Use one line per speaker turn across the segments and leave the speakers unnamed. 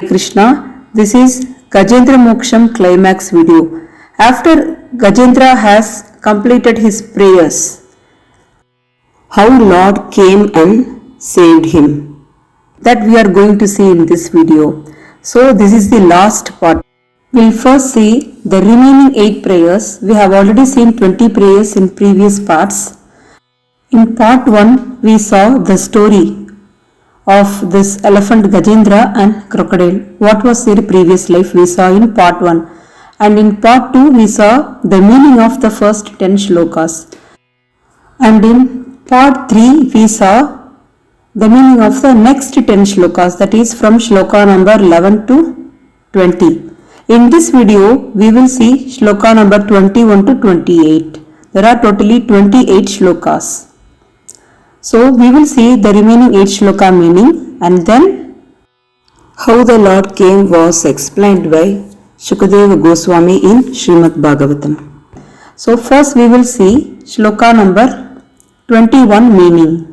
Krishna, this is Gajendra Moksham climax video. After Gajendra has completed his prayers, how Lord came and saved him, that we are going to see in this video. So this is the last part. We'll first see the remaining 8 prayers. We have already seen 20 prayers in previous parts. In part 1, we saw the story of this elephant Gajendra and crocodile. What was their previous life we saw in part 1. And in part 2 we saw the meaning of the first 10 shlokas. And in part 3 we saw the meaning of the next 10 shlokas, that is from shloka number 11 to 20. In this video we will see shloka number 21 to 28. There are totally 28 shlokas. So we will see the remaining 8 shloka meaning and then how the Lord came was explained by Shukadeva Goswami in Srimad Bhagavatam. So first we will see shloka number 21 meaning.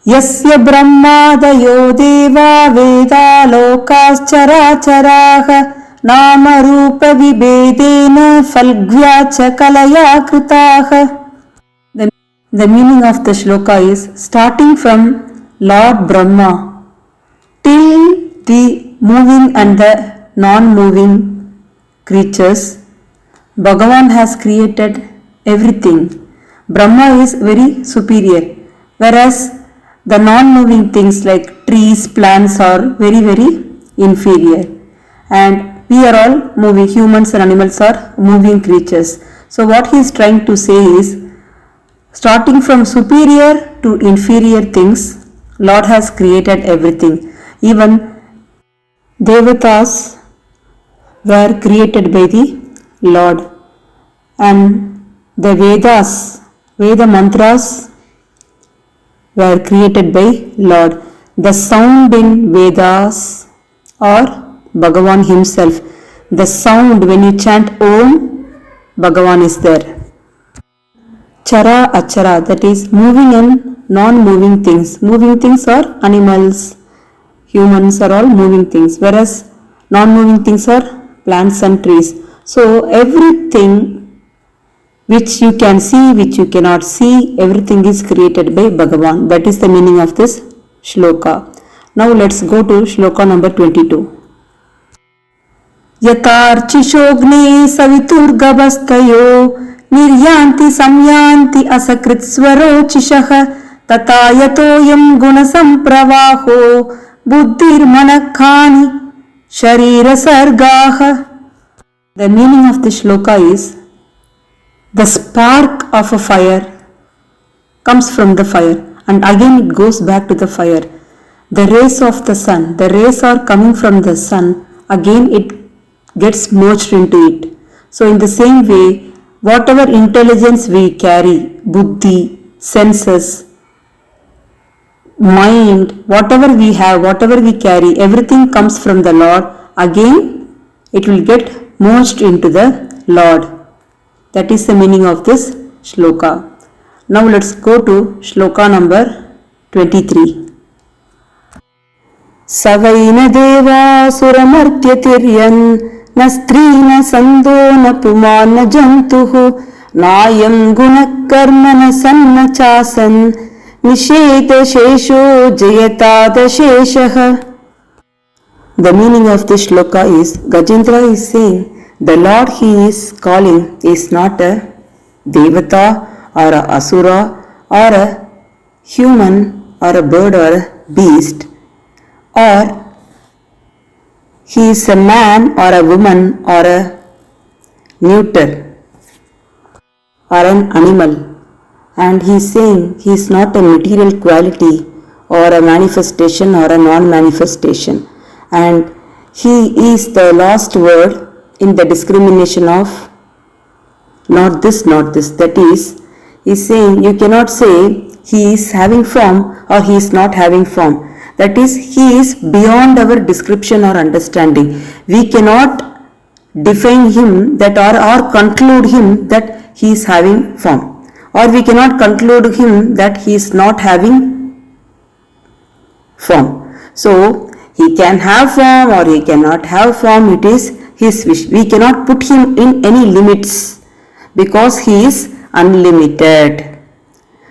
Yasya brahmadayo deva veda lokascharacharaha nama rupa vibedena falgvyacha kalaya kritaha. The meaning of the shloka is, starting from Lord Brahma till the moving and the non-moving creatures, Bhagavan has created everything. Brahma is very superior, whereas the non-moving things like trees, plants are very inferior. And we are all moving, humans and animals are moving creatures. So what he is trying to say is, starting from superior to inferior things, Lord has created everything. Even Devatas were created by the Lord, and the Vedas, Veda mantras were created by Lord. The sound in Vedas or Bhagavan himself. The sound when you chant Om, Bhagavan is there. Chara achara, that is moving and non-moving things. Moving things are animals, humans are all moving things, whereas non-moving things are plants and trees. So everything which you can see, which you cannot see, everything is created by Bhagavan. That is the meaning of this shloka. Now let's go to shloka number 22. Yatarchishogne saviturgavastayo निर्यांति संयांति असकृत स्वरोचिषः तथा यतोयं गुणसंप्रवाहो बुद्धिर्मनखानि शरीरसर्गाः. The meaning of the shloka is, the spark of a fire comes from the fire and again it goes back to the fire. The rays of the sun, the rays are coming from the sun, again it gets merged into it. So in the same way, whatever intelligence we carry, buddhi, senses, mind, whatever we have, whatever we carry, everything comes from the Lord. Again, it will get merged into the Lord. That is the meaning of this shloka. Now let's go to shloka number 23. Savaina deva suramartyatiryan न स्त्री न संदो न पुमान न जंतुः नायं गुणकर्म न सन्न चासन् निषेध शेषो जयतादशेषः. The meaning of this shloka is, Gajendra is saying, the Lord he is calling is not a devata or a asura or a human or a bird or a beast, or he is a man or a woman or a neuter or an animal, and he is saying he is not a material quality or a manifestation or a non-manifestation, and he is the last word in the discrimination of not this, not this. That is, he is saying you cannot say he is having form or he is not having form. That is, he is beyond our description or understanding. We cannot define him that or conclude him that he is having form, or we cannot conclude him that he is not having form. So He can have form or he cannot have form, it is his wish. We cannot put him in any limits because he is unlimited.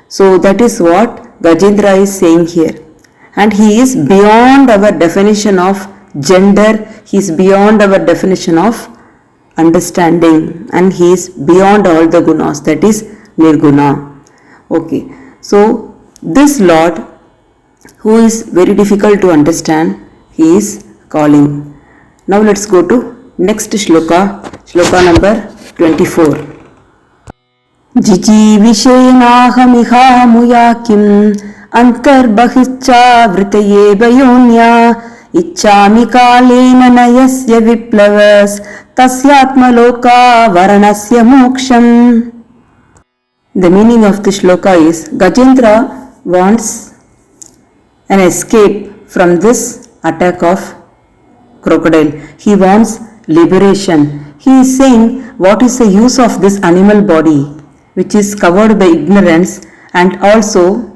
So that is what Gajendra is saying here. And he is beyond our definition of gender, he is beyond our definition of understanding, and he is beyond all the gunas, that is Nirguna. Okay, so this Lord, who is very difficult to understand, he is calling. Now let's go to next shloka, shloka number 24. जिजीविषेनाहमिहामुया किम् अन्तर्बहिश्चावृतये भयोन्या इच्छामि कालेन न यस्य विप्लवस् तस्यात्मलोकावरणस्य मोक्षम्. The meaning of this shloka is Gajendra wants an escape from this attack of crocodile. He wants liberation. He is saying, what is the use of this animal body which is covered by ignorance, and also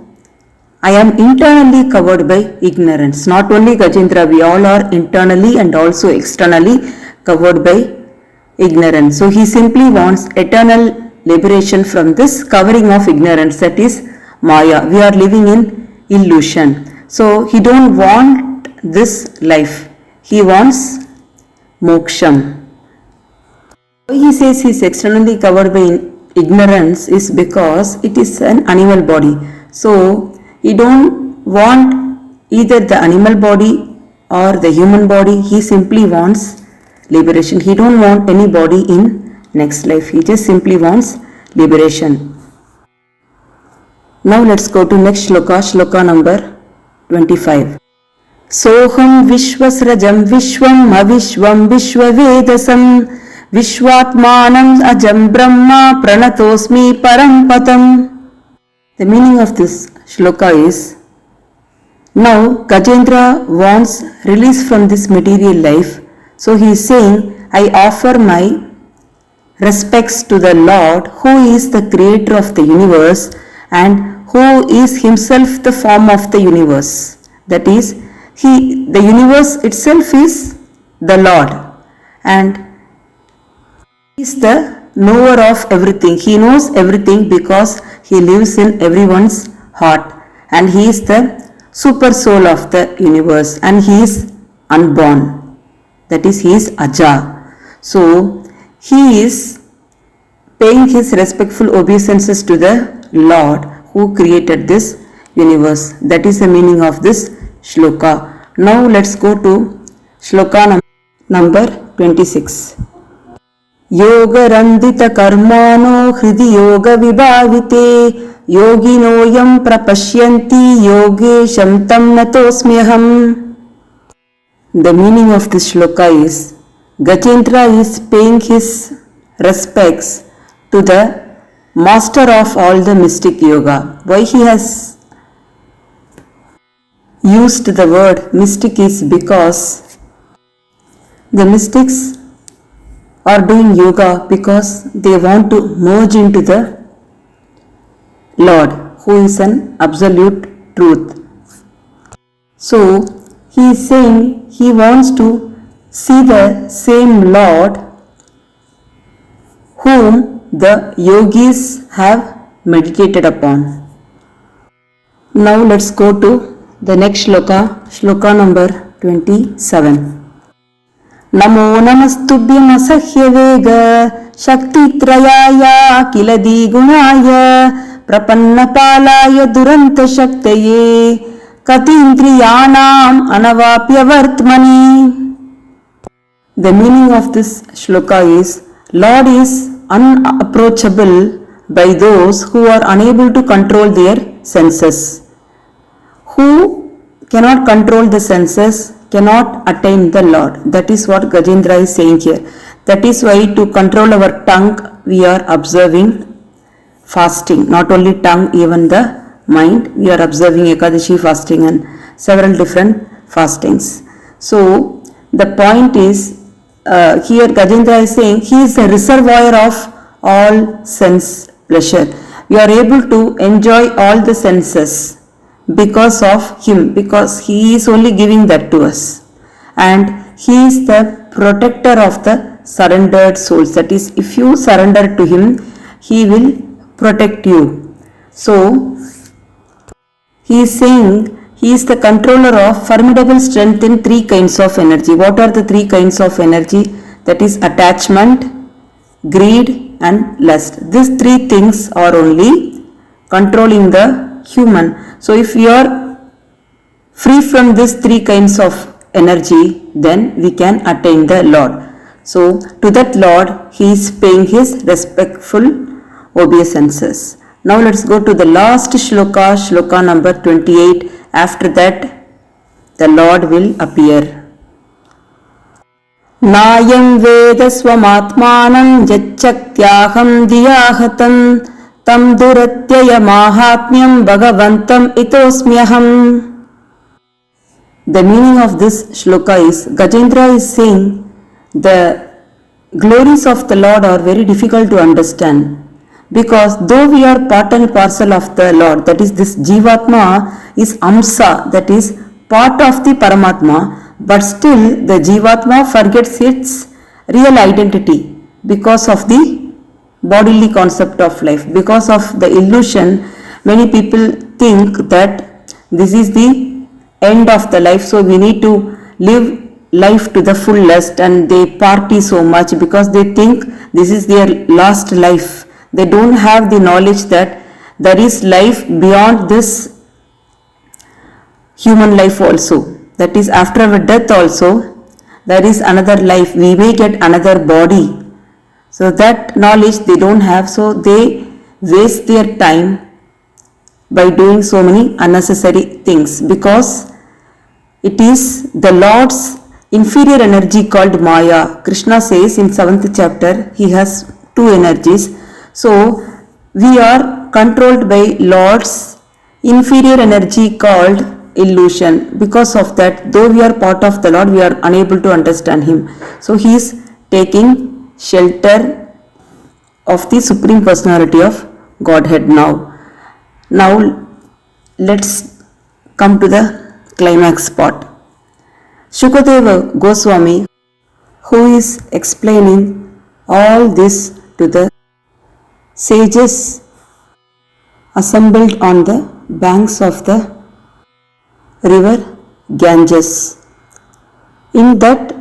I am internally covered by ignorance. Not only Gajendra, we all are internally and also externally covered by ignorance. So he simply wants eternal liberation from this covering of ignorance, that is Maya. We are living in illusion. So he don't want this life. He wants moksham. He says he is externally covered by ignorance is because it is an animal body. So he don't want either the animal body or the human body. He simply wants liberation. He don't want any body in next life. He just simply wants liberation. Now let's go to next shloka, shloka number 25. Soham vishvasrajam vishvam avishvam vishvavedasam vishwatmanam ajam brahma pranatosmi parampatam. The meaning of this shloka is, now Gajendra wants release from this material life. So he is saying, I offer my respects to the Lord who is the creator of the universe and who is himself the form of the universe. That is, the universe itself is the Lord, and he is the knower of everything. He knows everything because he lives in everyone's heart, and he is the super soul of the universe, and he is unborn. That is, he is Aja. So he is paying his respectful obeisances to the Lord who created this universe. That is the meaning of this shloka. Now let's go to shloka number 26. Yoga randita karmano hridi yoga vibhavite yoginoyam prapashyanti yogesham tam natosmyaham. The meaning of this shloka is, Gajendra is paying his respects to the master of all the mystic yoga. Why he has used the word mystic is because the mystics are doing yoga because they want to merge into the Lord who is an absolute truth. So he is saying he wants to see the same Lord whom the yogis have meditated upon. Now let's go to the next shloka, shloka number 27. Namo namastubhyam asahya vega shakti trayaya kiladi gunaya prapanna palaya duranta shaktaye katindriyanam anavapya vartmani. The meaning of this shloka is, Lord is unapproachable by those who are unable to control their senses. Who cannot control the senses cannot attain the Lord. That is what Gajendra is saying here. That is why to control our tongue we are observing fasting. Not only tongue, even the mind. We are observing Ekadashi fasting and several different fastings. So the point is, here Gajendra is saying he is the reservoir of all sense pleasure. We are able to enjoy all the senses because of him, because he is only giving that to us. and he is the protector of the surrendered souls. That is, if you surrender to him, he will protect you. So he is saying he is the controller of formidable strength in three kinds of energy. What are the three kinds of energy? That is attachment, greed and lust. These three things are only controlling the human. So if we are free from these three kinds of energy, then we can attain the Lord. So to that Lord he is paying his respectful obeisances. Now let's go to the last shloka, shloka number 28. After that the Lord will appear. नायं वेद स्वमात्मानं यच्चक्त्याहं दियाहतं तं दुरत्ययमाहात्म्यं भगवन्तं इतोऽस्म्यहम्. The meaning of this shloka is, Gajendra is saying the glories of the Lord are very difficult to understand, because though we are part and parcel of the Lord, that is, this Jivatma is Amsa, that is part of the Paramatma, but still the Jivatma forgets its real identity because of the bodily concept of life. Because of the illusion, many people think that this is the end of the life, so we need to live life to the fullest, and they party so much because they think this is their last life. They don't have the knowledge that there is life beyond this human life also. That is, after our death also there is another life. We may get another body. So that knowledge they don't have, so they waste their time by doing so many unnecessary things, because it is the Lord's inferior energy called Maya. Krishna says in 7th chapter he has two energies. So we are controlled by Lord's inferior energy called illusion. Because of that, though we are part of the Lord, we are unable to understand him. So he is taking shelter of the Supreme Personality of Godhead now. Now let's come to the climax part. Shukadeva Goswami, who is explaining all this to the sages assembled on the banks of the river Ganges. In that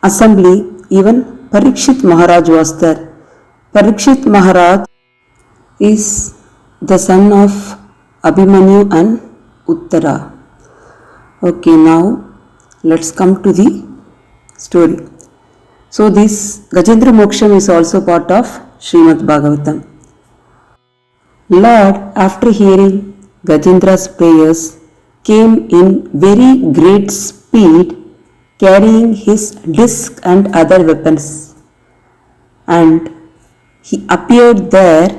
assembly, even Parikshit Maharaj was there. Parikshit Maharaj is the son of Abhimanyu and Uttara. Okay, now let's come to the story. So this Gajendra Moksham is also part of Srimad Bhagavatam. Lord, after hearing Gajendra's prayers, came in very great speed, carrying his disc and other weapons, and he appeared there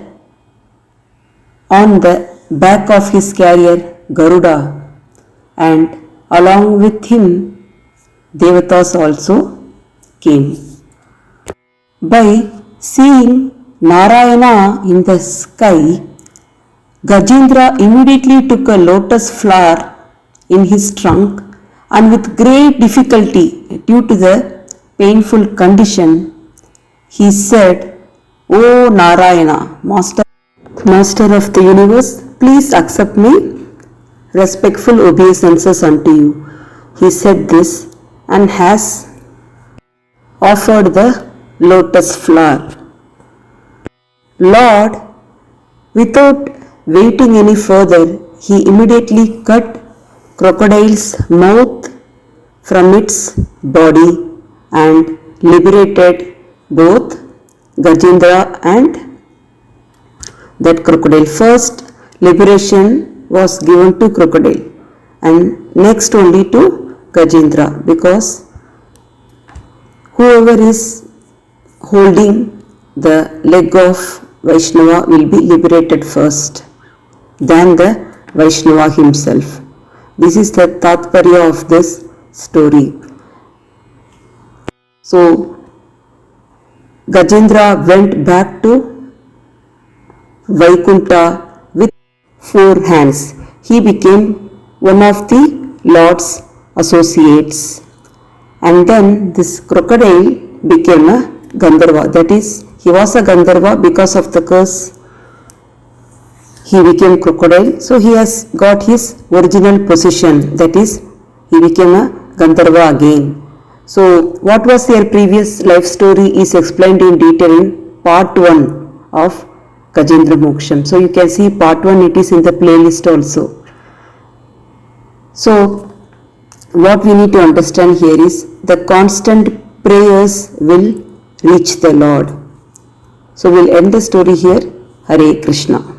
on the back of his carrier Garuda, and along with him Devatas also came. By seeing Narayana in the sky, Gajendra immediately took a lotus flower in his trunk, and with great difficulty, due to the painful condition, he said, "O Narayana, Master of the universe, please accept me respectful obeisances unto you." He said this and has offered the lotus flower. Lord, without waiting any further, he immediately cut crocodile's mouth from its body and liberated both Gajendra and that crocodile. First liberation was given to crocodile and next only to Gajendra, because whoever is holding the leg of Vaishnava will be liberated first, than the Vaishnava himself. This is the Tatparya of this story. So Gajendra went back to Vaikunta with 4 hands. He became one of the Lord's associates. And then this crocodile became a Gandharva. That is, he was a Gandharva because of the curse. He became crocodile. So he has got his original position. That is, he became a Gandharva again. So what was their previous life story is explained in detail in part 1 of Gajendra Moksham. So you can see part 1, it is in the playlist also. So what we need to understand here is the constant prayers will reach the Lord. So we'll end the story here. Hare Krishna.